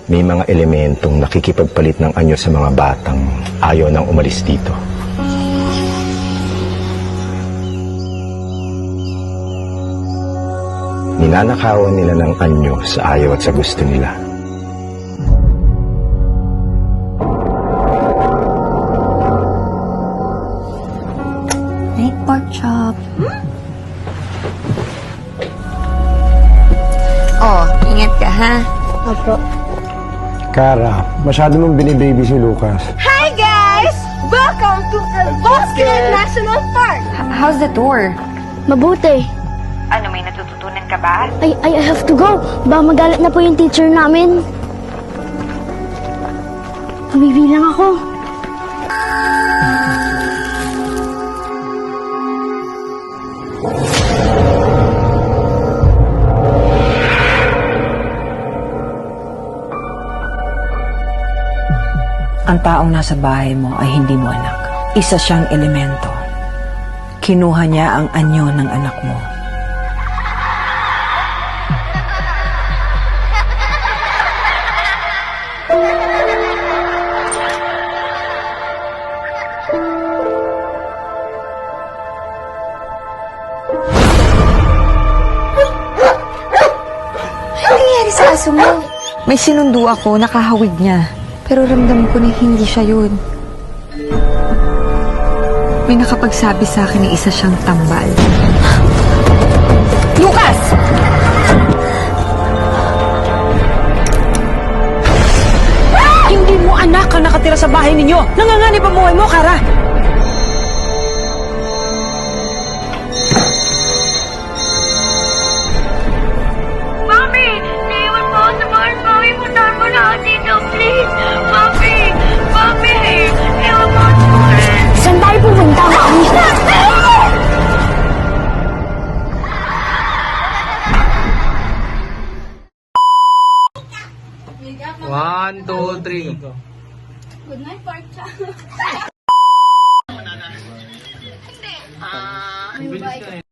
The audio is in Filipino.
May mga elementong nakikipagpalit ng anyo sa mga batang ayaw nang umalis dito. Ninanakawan nila ng anyo sa ayaw at sa gusto nila. Night pork chop. Oh, ingat ka ha. Opo. Kara, masyado mong binibaby si Lucas. Hi guys! Welcome to El Bosque National Park! How's the tour? Mabuti. Ano, may natututunan ka ba? I have to go. Baka magalit na po yung teacher namin. Mabibilang ako. Ang taong nasa bahay mo ay hindi mo anak. Isa siyang elemento. Kinuha niya ang anyo ng anak mo. Ano nangyari sa aso mo? May sinundo ako, nakahawig niya. Pero ramdam ko na hindi siya yun. May nakapagsabi sa akin na isa siyang tambal. Lucas! Hindi mo anak ang nakatira sa bahay ninyo. Nanganganib ang buhay mo, Kara. Mami! Naiwan po ako sa bahay. Mami, puntahan mo na ako dito, please! Mami! Mami! Naiwan po ako sa bahay. Saan tayo pupunta, Mami? One, two, three. Good night, Park Bilis ka eh.